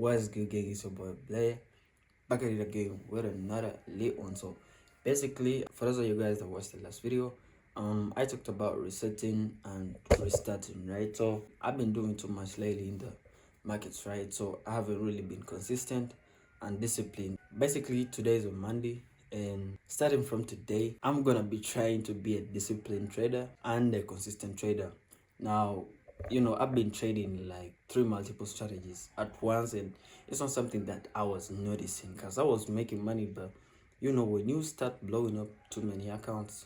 What's good, gang? It's your boy Blair. Back at it again with another late one. So basically, for those of you guys that watched the last video, I talked about resetting and restarting, right? So I've been doing too much lately in the markets, right? So I haven't really been consistent and disciplined. Basically, today is a Monday, and starting from today, I'm gonna be trying to be a disciplined trader and a consistent trader. Now, I've been trading like three multiple strategies at once, and it's not something that I was noticing because I was making money. But when you start blowing up too many accounts,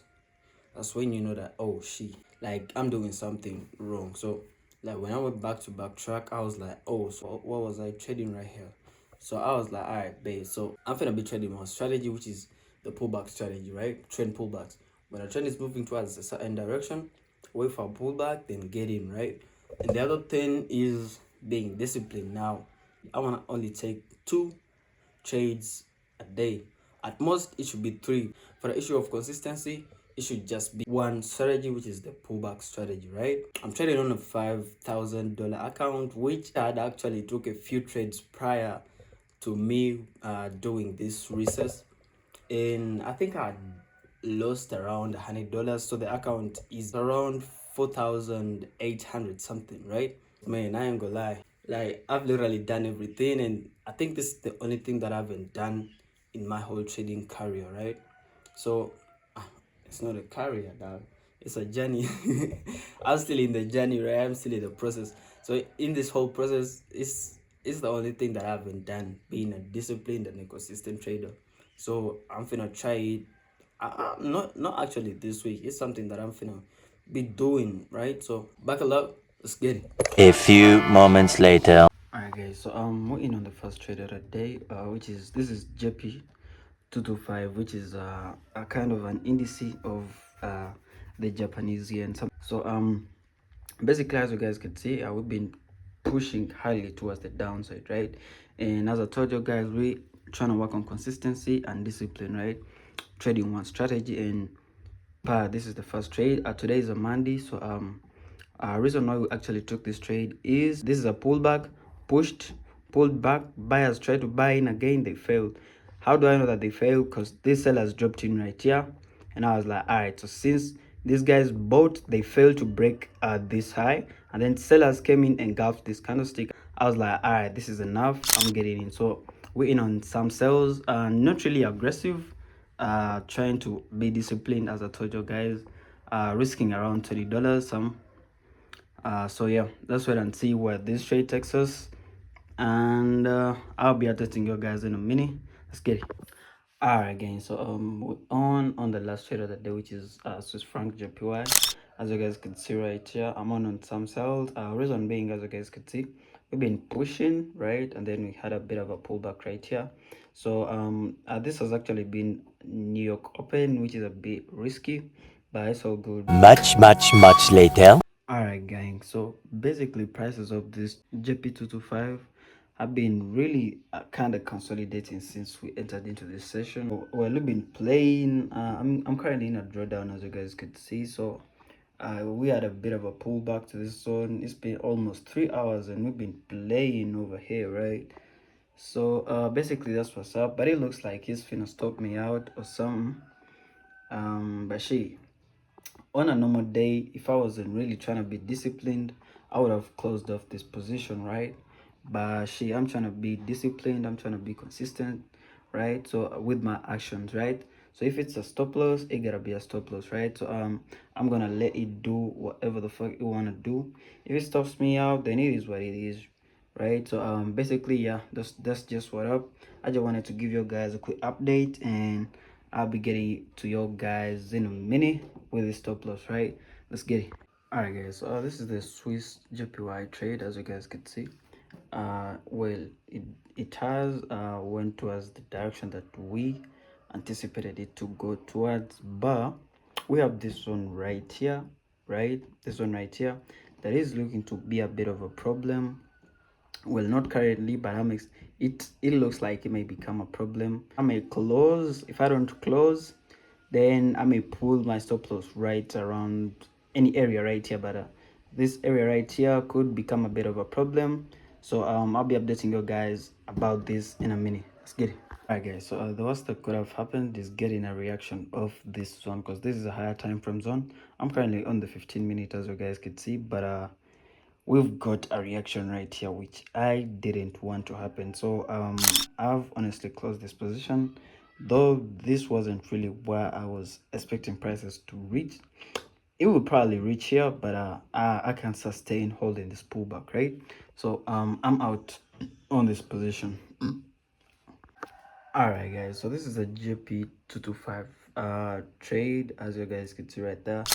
that's when you know that, oh shit, like I'm doing something wrong. So like when I went back to backtrack, I was like, oh, so what was I trading right here? So I was like, all right, babe, so I'm gonna be trading one strategy, which is the pullback strategy, right? Trend pullbacks. When a trend is moving towards a certain direction, wait for a pullback, then get in, right? And the other thing is being disciplined. Now I want to only take 2 trades a day. At most, it should be 3. For the issue of consistency, it should just be one strategy, which is the pullback strategy, right? I'm trading on a $5,000 account, which had actually took a few trades prior to me doing this recess, and I think I lost around $100. So the account is around 4,800 something, right? Man, I ain't gonna lie. Like I've literally done everything, and I think this is the only thing that I haven't done in my whole trading career, right? So it's not a career, dog. It's a journey. I'm still in the journey, right? I'm still in the process. So in this whole process, it's the only thing that I haven't done, being a disciplined and a consistent trader. So I'm gonna try it. Not actually this week. It's something that I'm gonna be doing, right? So buckle up. Let's get it. A few moments later. Alright, guys. So we're in on the first trade of the day, which is this is JP 225, which is a kind of an indice of the Japanese yen. So basically, as you guys can see, we've been pushing highly towards the downside, right? And as I told you guys, we trying to work on consistency and discipline, right? Trading one strategy, and this is the first trade. Today is a Monday, so reason why we actually took this trade is this is a pullback, pushed, pulled back. Buyers tried to buy in again, they failed. How do I know that they failed? Because this sellers dropped in right here, and I was like, all right, so since these guys bought, they failed to break this high, and then sellers came in and engulfed this candlestick. I was like, all right, this is enough, I'm getting in. So we're in on some sales, not really aggressive, trying to be disciplined, as I told you guys, risking around $20 some. So yeah, let's wait and see where this trade takes us, and I'll be updating you guys in a minute. Let's get it. All right, again, so we're on the last trade of the day, which is Swiss franc JPY. As you guys can see right here, I'm on some sales. Reason being, as you guys can see, we've been pushing, right, and then we had a bit of a pullback right here. So this has actually been New York Open, which is a bit risky, but it's all good. Much later. All right, gang, so basically prices of this JP225 have been really kind of consolidating since we entered into this session. We've been playing. I'm currently in a drawdown, as you guys could see. So we had a bit of a pullback to this zone. It's been almost 3 hours, and we've been playing over here, right? So basically that's what's up. But it looks like he's finna stop me out or something. But on a normal day, if I wasn't really trying to be disciplined, I would have closed off this position, right? But I'm trying to be disciplined, I'm trying to be consistent, right? So with my actions, right? So if it's a stop loss, it gotta be a stop loss, right? So I'm gonna let it do whatever the fuck it wanna do. If it stops me out, then it is what it is, right? So basically, yeah, that's just what up. I just wanted to give you guys a quick update, and I'll be getting to you guys in a minute with the stop loss, right? Let's get it. All right, guys, so this is the Swiss JPY trade, as you guys can see. Well, it has went towards the direction that we anticipated it to go towards, but we have this one right here, right? This one right here that is looking to be a bit of a problem. Well, not currently, but it looks like it may become a problem. I may close. If I don't close, then I may pull my stop loss right around any area right here, but this area right here could become a bit of a problem. So I'll be updating you guys about this in a minute. Let's get it. Alright guys, so the worst that could have happened is getting a reaction of this zone, because this is a higher time frame zone. I'm currently on the 15 minute, as you guys could see, but we've got a reaction right here which I didn't want to happen. So I've honestly closed this position, though this wasn't really where I was expecting prices to reach. It will probably reach here, but I can't sustain holding this pullback, right? So I'm out on this position. All right guys, so this is a GP225 trade, as you guys can see right there.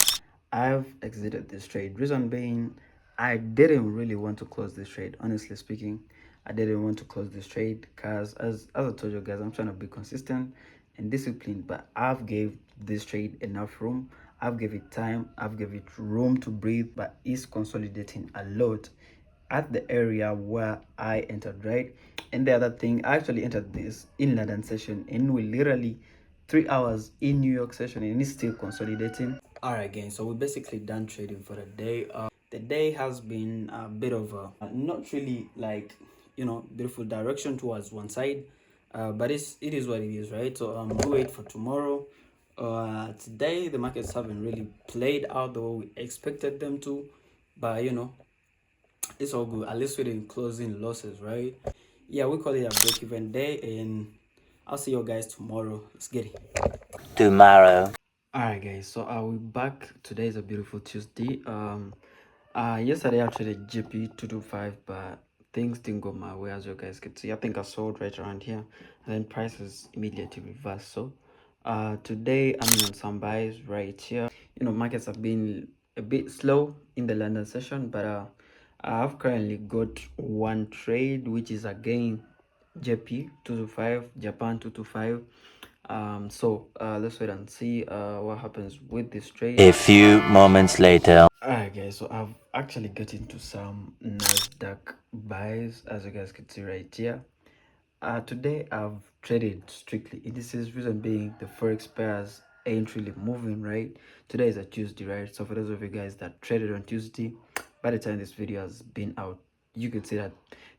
I've exited this trade. Reason being, I didn't really want to close this trade. Honestly speaking, I didn't want to close this trade because as I told you guys, I'm trying to be consistent and disciplined, but I've gave this trade enough room. I've gave it time, I've gave it room to breathe, but it's consolidating a lot at the area where I entered, right? And the other thing, I actually entered this in London session, and we literally 3 hours in New York session, and it's still consolidating. All right, gang. So we're basically done trading for the day. The day has been a bit of a not really like beautiful direction towards one side, but it is what it is, right? So we'll wait for tomorrow. Today the markets haven't really played out the way we expected them to, but it's all good. At least we didn't close in losses, right? Yeah, we call it a break-even day, and I'll see you guys tomorrow. Let's get it. Tomorrow. All right, guys. So we're back. Today is a beautiful Tuesday. Yesterday I traded GP225, but things didn't go my way, as you guys can see. I think I sold right around here, and then prices immediately reversed. So today I'm in on some buys right here. Markets have been a bit slow in the London session, but I've currently got one trade, which is again JP225, Japan 225. So let's wait and see what happens with this trade. A few moments later. Alright guys, so I've actually got into some Nasdaq buys, as you guys can see right here. Today I've traded strictly indices, reason being the forex pairs ain't really moving, right? Today is a Tuesday, right? So for those of you guys that traded on Tuesday, by the time this video has been out, you can see that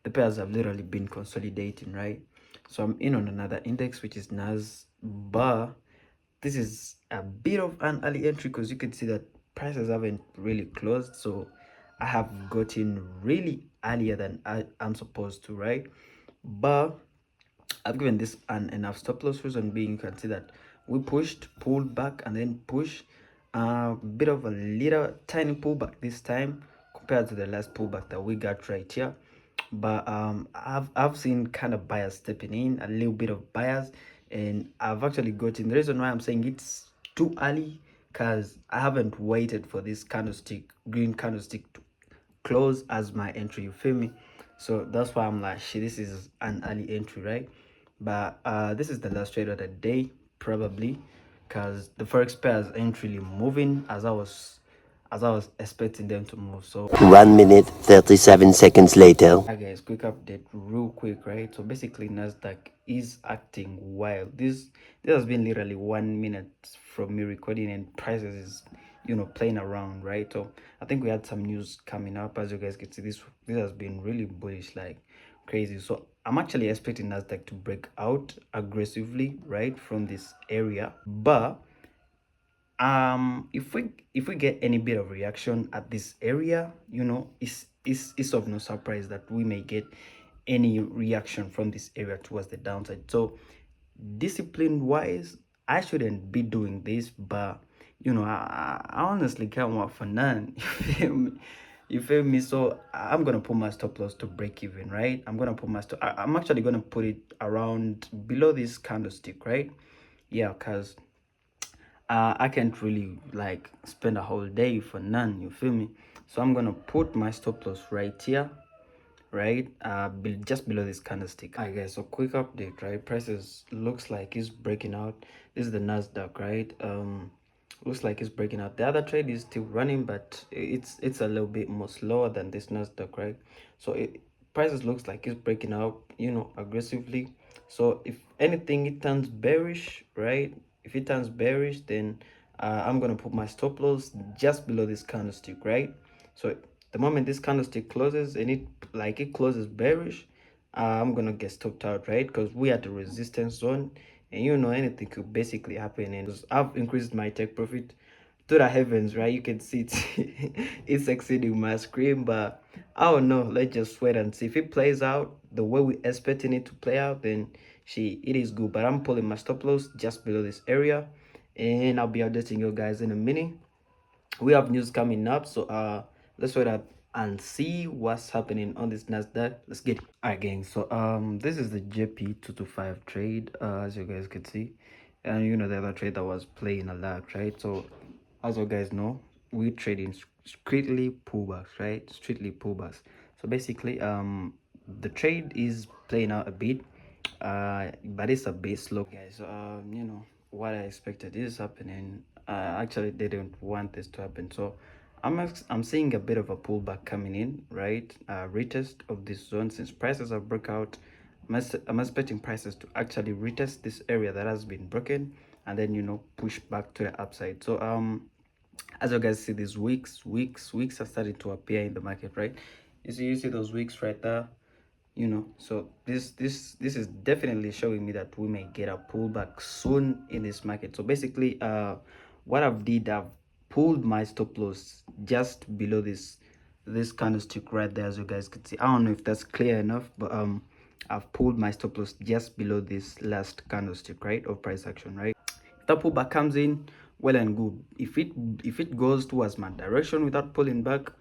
the pairs have literally been consolidating, right? So I'm in on another index, which is NAS, but this is a bit of an early entry because you can see that prices haven't really closed. So I have gotten really earlier than I'm supposed to, right? But I've given this an enough stop loss. Reason being, you can see that we pushed, pulled back, and then push. A bit of a little tiny pullback this time compared to the last pullback that we got right here. But I've seen kind of buyers stepping in, a little bit of buyers, and I've actually gotten the reason why I'm saying it's too early because I haven't waited for this candlestick, green candlestick, to close as my entry, you feel me? So that's why I'm like, shit, this is an early entry, right? But this is the last trade of the day, probably, because the forex pairs ain't really moving as I was expecting them to move. So 1 minute 37 seconds later. hi guys, quick update real quick, right? So basically Nasdaq is acting wild. This has been literally 1 minute from me recording, and prices is playing around, right? So I think we had some news coming up. As you guys can see, this has been really bullish, like crazy. So I'm actually expecting Nasdaq to break out aggressively, right, from this area. But if we get any bit of reaction at this area, it's of no surprise that we may get any reaction from this area towards the downside. So discipline wise, I shouldn't be doing this, but I honestly can't work for none. You feel me? So I'm gonna put my stop loss to break even, right? I'm actually gonna put it around below this candlestick, right? Yeah, because I can't really like spend a whole day for none, you feel me? So I'm gonna put my stop loss right here, right, just below this candlestick. All right guys, so quick update, right? Prices looks like it's breaking out. This is the Nasdaq, right? Looks like it's breaking out. The other trade is still running, but it's a little bit more slower than this Nasdaq, right? So prices looks like it's breaking out, aggressively. So if anything, it turns bearish, right? If it turns bearish, then I'm gonna put my stop loss just below this candlestick, right? So the moment this candlestick closes and it closes bearish, I'm gonna get stopped out, right? Because we are at the resistance zone, and anything could basically happen. And I've increased my take profit to the heavens, right? You can see it it's exceeding my screen, but I don't know. Let's just wait and see if it plays out the way we expecting it to play out. Then it is good, but I'm pulling my stop loss just below this area, and I'll be updating you guys in a minute. We have news coming up, so let's wait up and see what's happening on this Nasdaq. Let's get it. All right, gang, so this is the JP225 trade, as you guys could see, and the other trade that was playing a lot, right? So as you guys know, we trade in strictly pullbacks, right? Strictly pullbacks. So basically the trade is playing out a bit, but it's a bit slow, guys. So what I expected is happening. Actually didn't want this to happen, so I'm seeing a bit of a pullback coming in, right? Retest of this zone since prices have broke out. I'm expecting prices to actually retest this area that has been broken, and then push back to the upside. So as you guys see, these wicks are starting to appear in the market, right? You see those wicks right there, so this is definitely showing me that we may get a pullback soon in this market. So basically what I've pulled my stop loss just below this candlestick right there, as you guys can see. I don't know if that's clear enough, but I've pulled my stop loss just below this last candlestick, right, of price action, right? If that pullback comes in, well and good. If it goes towards my direction without pulling back,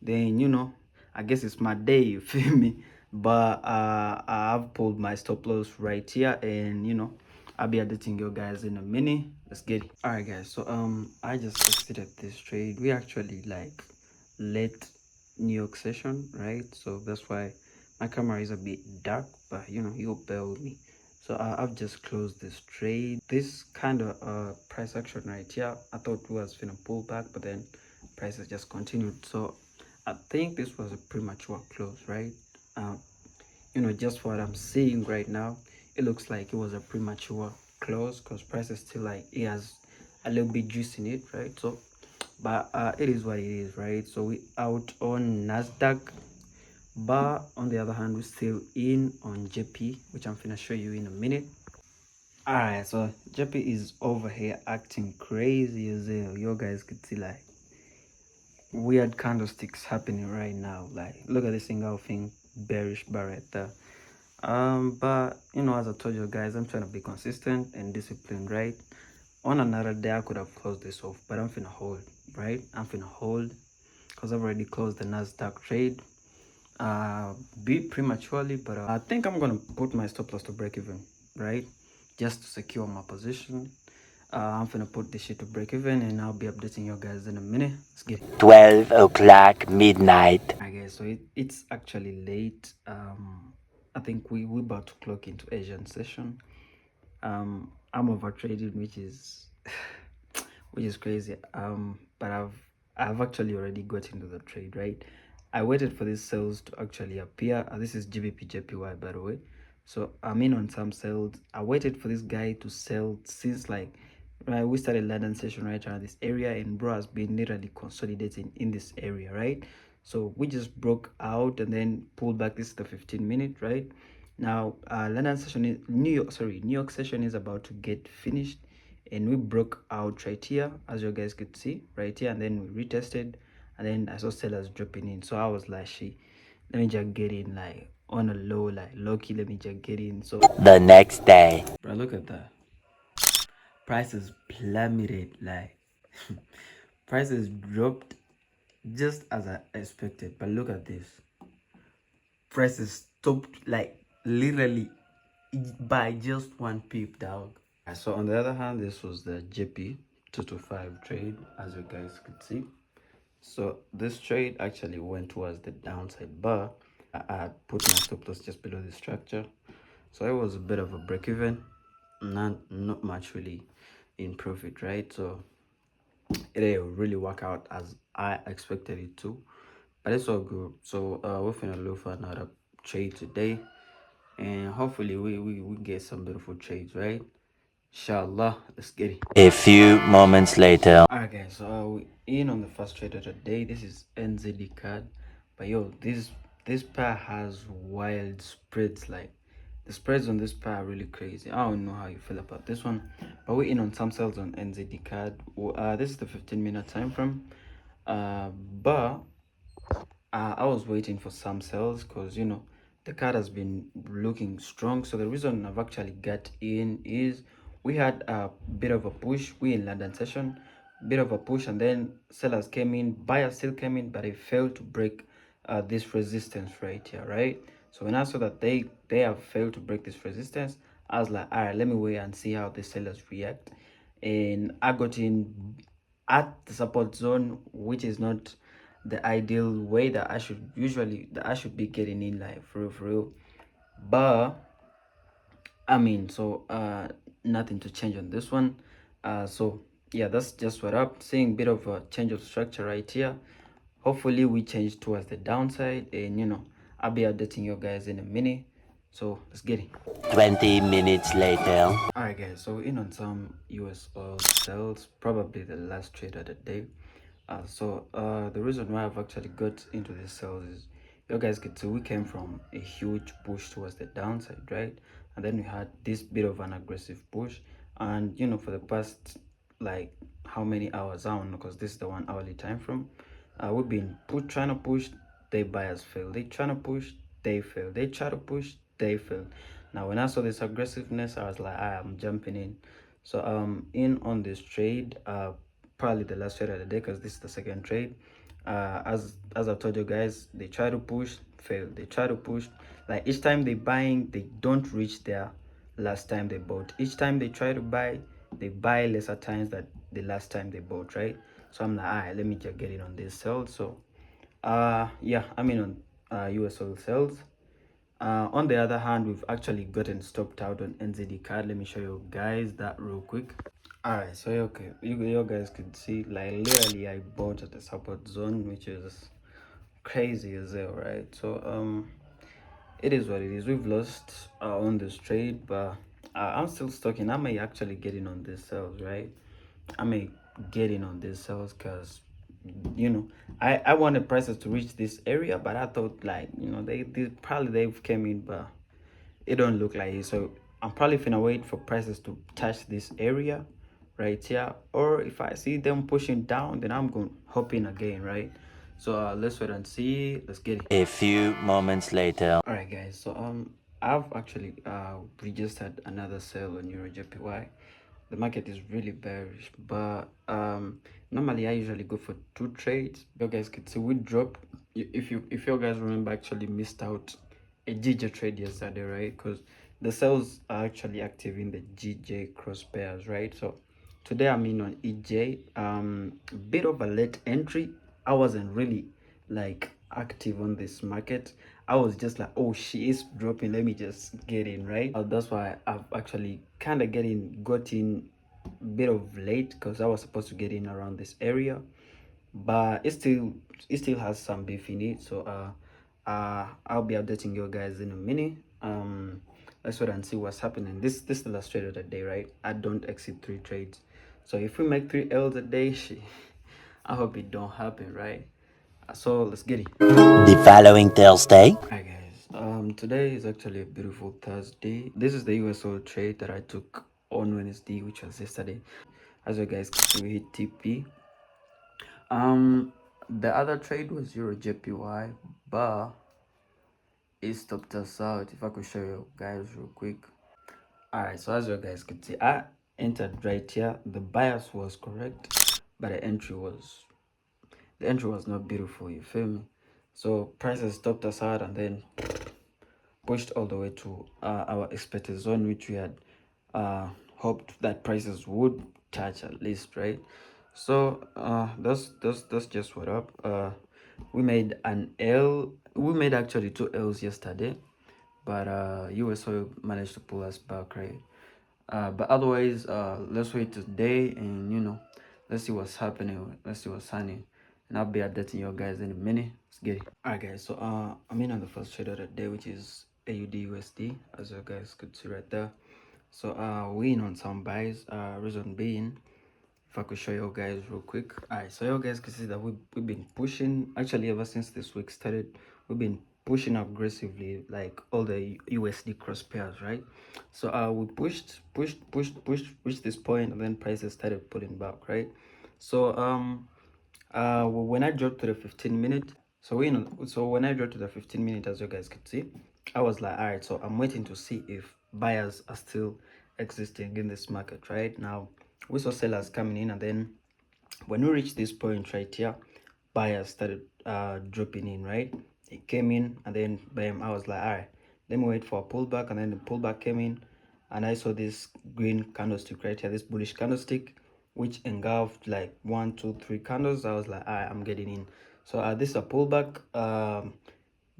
then I guess it's my day, you feel me? But I've pulled my stop loss right here, and I'll be updating you guys in a minute. Let's get it. All right, guys, so I just exited this trade. We actually like late New York session, right? So that's why my camera is a bit dark, but you'll bear with me. So I've just closed this trade. This kind of price action right here, I thought it was gonna pull back, but then prices just continued. So I think this was a premature close, right? Just what I'm seeing right now, it looks like it was a premature close because price is still like it has a little bit juice in it, right? So but it is what it is, right? So we out on Nasdaq, but on the other hand, we're still in on JP, which I'm gonna show you in a minute. All right, so JP is over here acting crazy as hell. You guys could see like weird candlesticks happening right now. Like look at this single thing, bearish bar right there. But as I told you guys, I'm trying to be consistent and disciplined, right? On another day I could have closed this off, but I'm finna hold, right? I'm finna hold because I've already closed the Nasdaq trade bit prematurely, but I think I'm gonna put my stop loss to break even, right? Just to secure my position. I'm gonna put this shit to break even, and I'll be updating you guys in a minute. Let's get it. 12 o'clock midnight. Alright, guys, so it's actually late. I think we're about to clock into Asian session. I'm over trading, which is which is crazy. But I've actually already got into the trade, right? I waited for these sales to actually appear. This is GBP JPY, by the way. So I'm in on some sales. I waited for this guy to sell since like right, we started London session right around this area, and bro has been literally consolidating in this area, right? So we just broke out and then pulled back. This is the 15-minute, right? Now London session is New York session is about to get finished, and we broke out right here, as you guys could see right here, and then we retested, and then I saw sellers dropping in. So I was like, let me just get in like on a low, like low key, let me just get in. So The next day. bro, look at that. Prices plummeted, like prices dropped just as I expected. But look at this. Prices stopped like literally by just one pip, dog. So on the other hand, this was the JP 225 trade, as you guys could see. So this trade actually went towards the downside bar. I put my stop loss just below the structure, so it was a bit of a break even, not much really in profit, right? So it didn't really work out as I expected it to, but it's all good. So we're finna look for another trade today, and hopefully we get some beautiful trades, right? Inshallah, let's get it. A few moments later. Alright, guys, so we in on the first trade of the day. This is NZD card. But yo, this pair has wild spreads. Like the spreads on this pair are really crazy. I don't know how you feel about this one, but we're in on some sales on NZD card. This is the 15-minute time frame. But I was waiting for some sales because the card has been looking strong. So the reason I've actually got in is we had a bit of a push. We in London session, bit of a push, and then sellers came in, buyers still came in, but they failed to break this resistance right here, right? So when I saw that they have failed to break this resistance, I was like, all right, let me wait and see how the sellers react. And I got in at the support zone, which is not the ideal way that I should be getting in, like for real. But I mean, so nothing to change on this one. So yeah, that's just what up. Seeing a bit of a change of structure right here. Hopefully we change towards the downside, and I'll be updating you guys in a minute. So let's get it. 20 minutes later. Alright guys, so in on some US oil sales, probably the last trade of the day. The reason why I've actually got into this sales is you guys get to we came from a huge push towards the downside, right? And then we had this bit of an aggressive push, and for the past like how many hours, I don't know, because this is the 1 hourly time frame. We've been trying to push, they buyers fail. They trying to push, they fail. They try to push, they fail. Now when I saw this aggressiveness, I was like, I'm jumping in. So in on this trade, probably the last trade of the day, because this is the second trade. As I told you guys, they try to push, fail. They try to push. Like each time they buying, they don't reach their last time they bought. Each time they try to buy, they buy lesser times than the last time they bought, right? So I'm like, all right, let me just get in on this sell. So yeah, I'm in on US oil sales. On the other hand, we've actually gotten stopped out on NZD card. Let me show you guys that real quick. Alright, so okay, you guys could see, like literally I bought at the support zone, which is crazy as hell, right? So it is what it is. We've lost on this trade, but I'm still stuck in. I may actually get in on this sales, right? I may get in on this sales because I wanted prices to reach this area, but I thought like they probably they've came in, but it don't look like it. So I'm probably gonna wait for prices to touch this area right here, or if I see them pushing down, then I'm going to hop in again, right? So let's wait and see. Let's get it. A few moments later. All right guys, so I've actually registered another sale on Euro JPY. The market is really bearish, but normally I usually go for 2 trades. You guys could see we drop. If you guys remember, actually missed out a GJ trade yesterday, right? Because the sales are actually active in the GJ cross pairs, right? So today I'm in on EJ. Bit of a late entry. I wasn't really like active on this market. I was just like, oh, she is dropping, let me just get in, right? That's why I've actually kind of got in a bit of late, because I was supposed to get in around this area, but it still has some beef in it. So I'll be updating you guys in a minute. Let's wait and see what's happening. This is the last trade of the day, right? I don't exceed 3 trades. So if we make 3 L's a day, I hope it don't happen, right? So let's get it. The following Thursday. Hi guys, today is actually a beautiful Thursday. This is the USO trade that I took on Wednesday, which was yesterday. As you guys can see, we hit TP. The other trade was Euro JPY, but it stopped us out. If I could show you guys real quick. Alright, so as you guys could see, I entered right here. The bias was correct, but the entry was not beautiful, you feel me? So prices stopped us out and then pushed all the way to our expected zone, which we had hoped that prices would touch at least, right? So that's just what up. We made an L. We made actually 2 L's yesterday, but US oil managed to pull us back, right? But otherwise, let's wait today, and let's see what's happening. Let's see what's happening, and I'll be updating you guys in a minute. Let's get it. Alright guys, so I'm in on the first trade of the day, which is AUD USD, as you guys could see right there. So we in on some buys. Reason being, if I could show you guys real quick. All right, so you guys can see that we've been pushing actually ever since this week started. We've been pushing aggressively, like all the USD cross pairs, right? So we pushed this point, and then prices started pulling back, right? So when I dropped to the 15-minute, so when I dropped to the 15-minute, as you guys could see, I was like, all right, so I'm waiting to see if buyers are still existing in this market. Right now we saw sellers coming in, and then when we reached this point right here, buyers started dropping in, right? It came in, and then bam, I was like, all right, let me wait for a pullback. And then the pullback came in, and I saw this green candlestick right here, this bullish candlestick, which engulfed like 1 2 3 candles. I was like, all right, I'm getting in. So this is a pullback,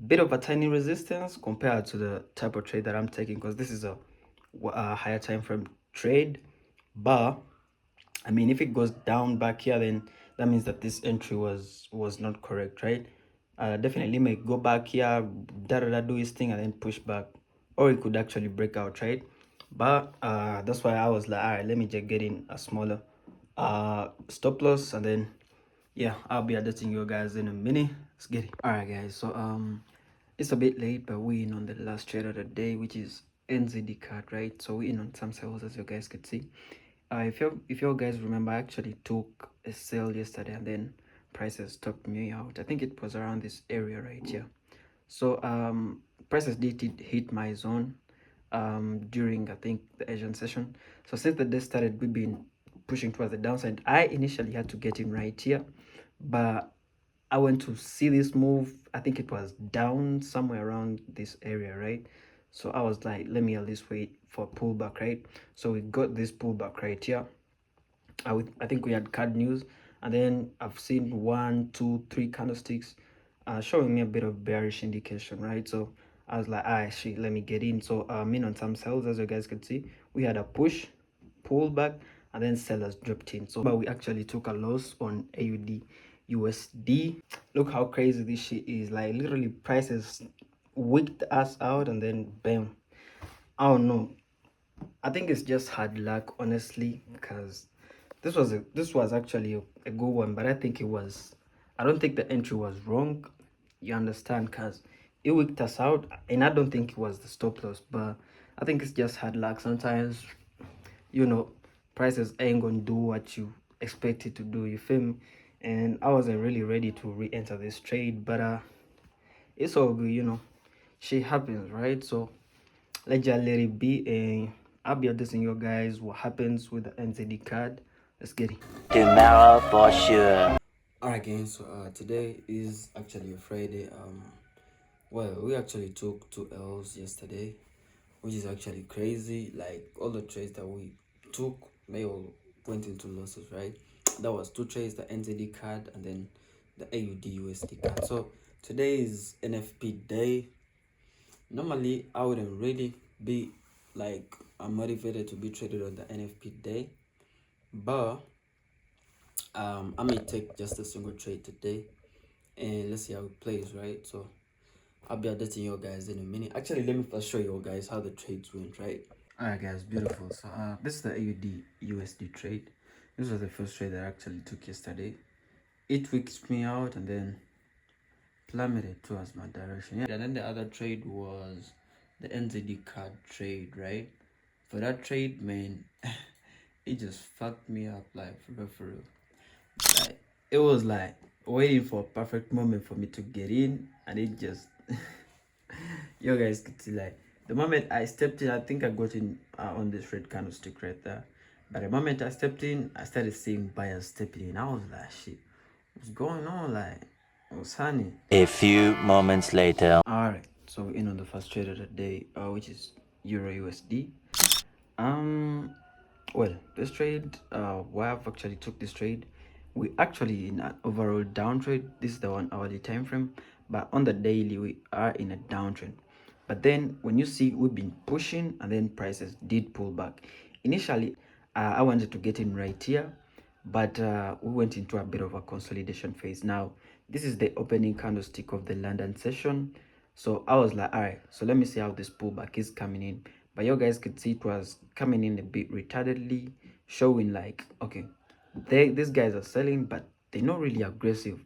bit of a tiny resistance compared to the type of trade that I'm taking, because this is a higher time frame trade. But I mean, if it goes down back here, then that means that this entry was not correct, right? Definitely may go back here, do his thing, and then push back, or it could actually break out, right? But that's why I was like, all right, let me just get in a smaller stop loss, and then yeah, I'll be updating you guys in a minute. Let's get it. All right, guys. So it's a bit late, but we in on the last trade of the day, which is NZD card, right? So we in on some sales, as you guys could see. If you guys remember, I actually took a sale yesterday, and then prices stopped me out. I think it was around this area right here. So prices did hit my zone during, I think, the Asian session. So since the day started, we've been pushing towards the downside. I initially had to get in right here, but I went to see this move. I think it was down somewhere around this area, right? So I was like, let me at least wait for a pullback, right? So we got this pullback right here. I think we had card news, and then I've seen 1 2 3 candlesticks showing me a bit of bearish indication, right? So I was like, ah, shit, let me get in. So I'm in on some sales, as you guys can see. We had a push, pullback, and then sellers dropped in. So but we actually took a loss on AUD USD. Look how crazy this shit is. Like literally prices wicked us out, and then bam. I don't know, I think it's just hard luck, honestly, because this was actually a good one, but I think it was, I don't think the entry was wrong. You understand? Because it wicked us out, and I don't think it was the stop loss, but I think it's just hard luck. Sometimes, you know, prices ain't gonna do what you expect it to do. You feel me? And I wasn't really ready to re-enter this trade, but it's all good, you know. Shit happens, right? So let's just let it be, and I'll be updating you guys what happens with the NZD card. Let's get it. Tomorrow for sure. Alright, guys, so today is actually a Friday. Well, we actually took 2 L's yesterday, which is actually crazy. Like all the trades that we took may all went into losses, right? That was 2 trades, the NZD card and then the AUD USD card. So today is NFP day. Normally I wouldn't really be like motivated to be traded on the NFP day, but I may take just a single trade today, and let's see how it plays, right? So I'll be updating you guys in a minute. Actually, let me first show you guys how the trades went, right? Alright, guys, beautiful. So this is the AUD USD trade. This was the first trade that I actually took yesterday. It wicked me out and then plummeted towards my direction. Yeah, and then the other trade was the NZD card trade, right? For that trade, man, it just fucked me up, like for real. Like it was like waiting for a perfect moment for me to get in, and it just you guys could see, like the moment I stepped in, I think I got in on this red candlestick right there. But the moment I stepped in, I started seeing buyers stepping in. I was like, shit, what's going on? Like, what's honey? A few moments later. Alright, so we're in on the first trade of the day, which is Euro USD. Well, this trade, why I've actually took this trade, we actually in an overall downtrend. This is the 1 hourly time frame, but on the daily we are in a downtrend. But then when you see we've been pushing, and then prices did pull back. Initially, I wanted to get in right here, but we went into a bit of a consolidation phase. Now this is the opening candlestick of the London session, so I was like, all right, so let me see how this pullback is coming in. But you guys could see it was coming in a bit retardedly, showing like, okay, these guys are selling, but they're not really aggressive.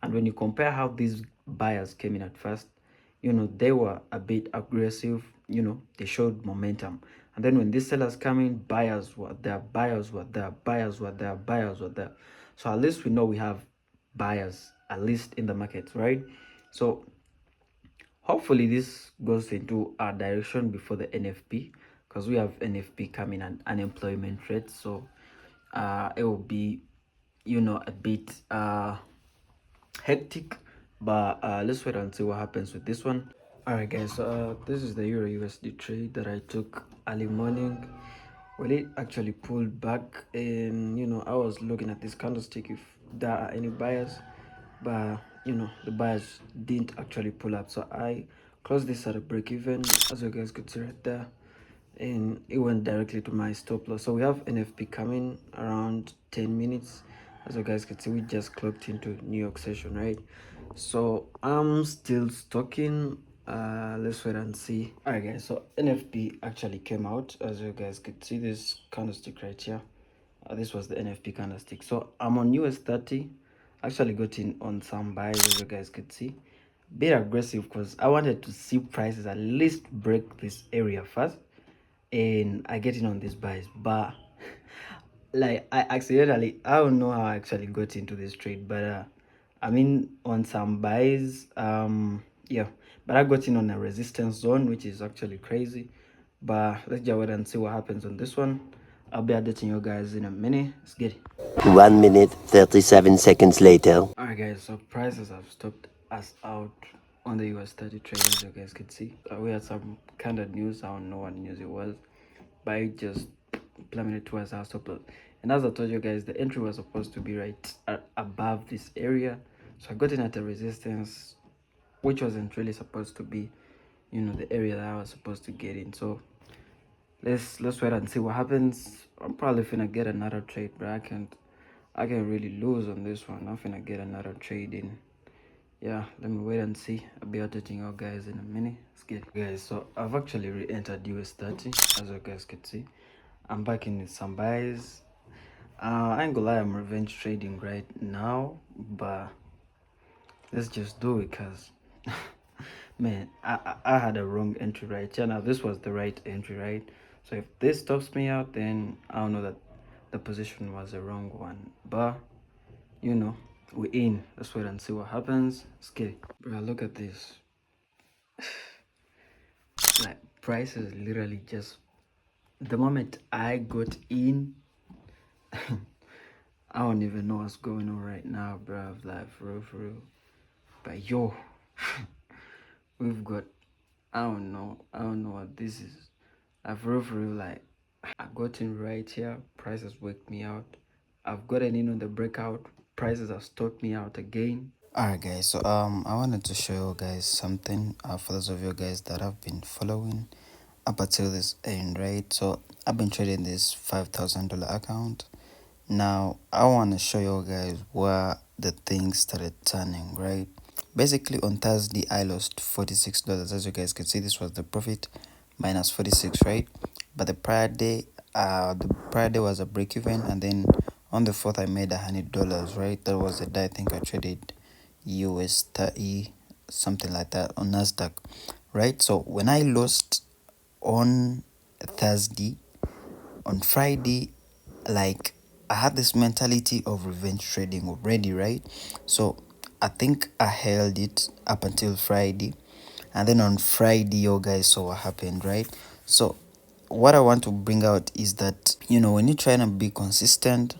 And when you compare how these buyers came in at first, they were a bit aggressive. They showed momentum. And then when these sellers come in, buyers were there, buyers were there, buyers were there, buyers were there. So at least we know we have buyers at least in the market, right? So hopefully this goes into our direction before the NFP, because we have NFP coming and unemployment rate. So it will be a bit hectic, but let's wait and see what happens with this one. All right guys, so this is the Euro USD trade that I took early morning. Well, it actually pulled back, and I was looking at this candlestick if there are any buyers, but the buyers didn't actually pull up, so I closed this at a break even, as you guys could see right there, and it went directly to my stop loss. So we have NFP coming around 10 minutes. As you guys can see, we just clocked into New York session, right? So I'm still stocking. Let's wait and see. All right guys, so NFP actually came out. As you guys could see, this candlestick right here, this was the NFP candlestick. So I'm on US 30. Actually got in on some buys, as you guys could see. Bit aggressive because I wanted to see prices at least break this area first, and I get in on these buys, but like I don't know how I actually got into this trade, but I mean on some buys, yeah, but I got in on a resistance zone, which is actually crazy. But let's just wait and see what happens on this one. I'll be updating you guys in a minute. Let's get it. 1 minute 37 seconds later. All right guys, so prices have stopped us out on the US 30 trade, as you guys could see. We had some kind of news. I don't know what news it was, but it just plummeted towards our stop loss. And as I told you guys, the entry was supposed to be right above this area, so I got in at a resistance, which wasn't really supposed to be the area that I was supposed to get in. So let's wait and see what happens. I'm probably gonna get another trade, but I can really lose on this one. I'm gonna get another trade in. Yeah, let me wait and see. I'll be updating you guys in a minute. Let's get it. Guys, so I've actually re-entered US 30, as you guys can see. I'm back in with some buys. I ain't gonna lie, I'm revenge trading right now, but let's just do it, because man, I had a wrong entry right here. Now this was the right entry, right? So if this stops me out, then I don't know that the position was the wrong one, but we're in. Let's wait and see what happens. Let's get it. Bro, look at this. Like, prices literally just, the moment I got in, I don't even know what's going on right now, bro. Like, for real. But yo, we've got, I don't know what this is. Like, for real, like, I got in right here. Prices worked me out. I've gotten in on the breakout. Prices have stopped me out again. Alright guys, so I wanted to show you guys something for those of you guys that have been following up until this end, right? So I've been trading this $5,000 account. Now I want to show you guys where the things started turning, right? Basically on Thursday I lost $46. As you guys can see, this was the profit minus 46, right? But the prior day was a break even, and then on the 4th I made $100, right? That was the day I think I traded US 30, something like that, on Nasdaq, right? So when I lost on Thursday, on Friday, like, I had this mentality of revenge trading already, right? So I think I held it up until Friday, and then on Friday, you guys saw what happened, right? So what I want to bring out is that when you're trying to be consistent,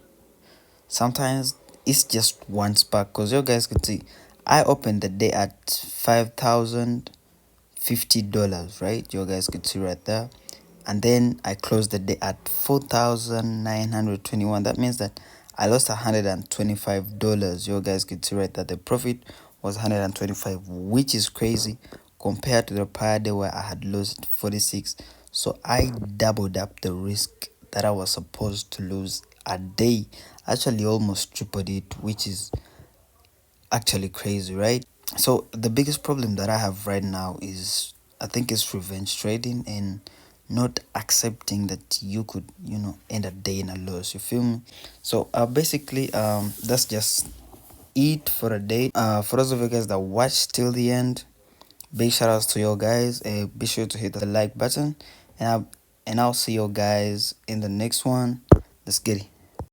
sometimes it's just one spark. Because you guys can see I opened the day at $5,050, right? You guys could see right there. And then I closed the day at 4,921. That means that I lost $125. You guys could see right that the profit was 125, which is crazy compared to the prior day where I had lost 46. So I doubled up the risk that I was supposed to lose a day. Actually almost tripled it, which is actually crazy, right? So the biggest problem that I have right now is, I think, it's revenge trading, and not accepting that you could, end a day in a loss. You feel me? So basically that's just it for a day. For those of you guys that watched till the end, big shout outs to you guys. Be sure to hit the like button, and I'll see you guys in the next one. Let's get it.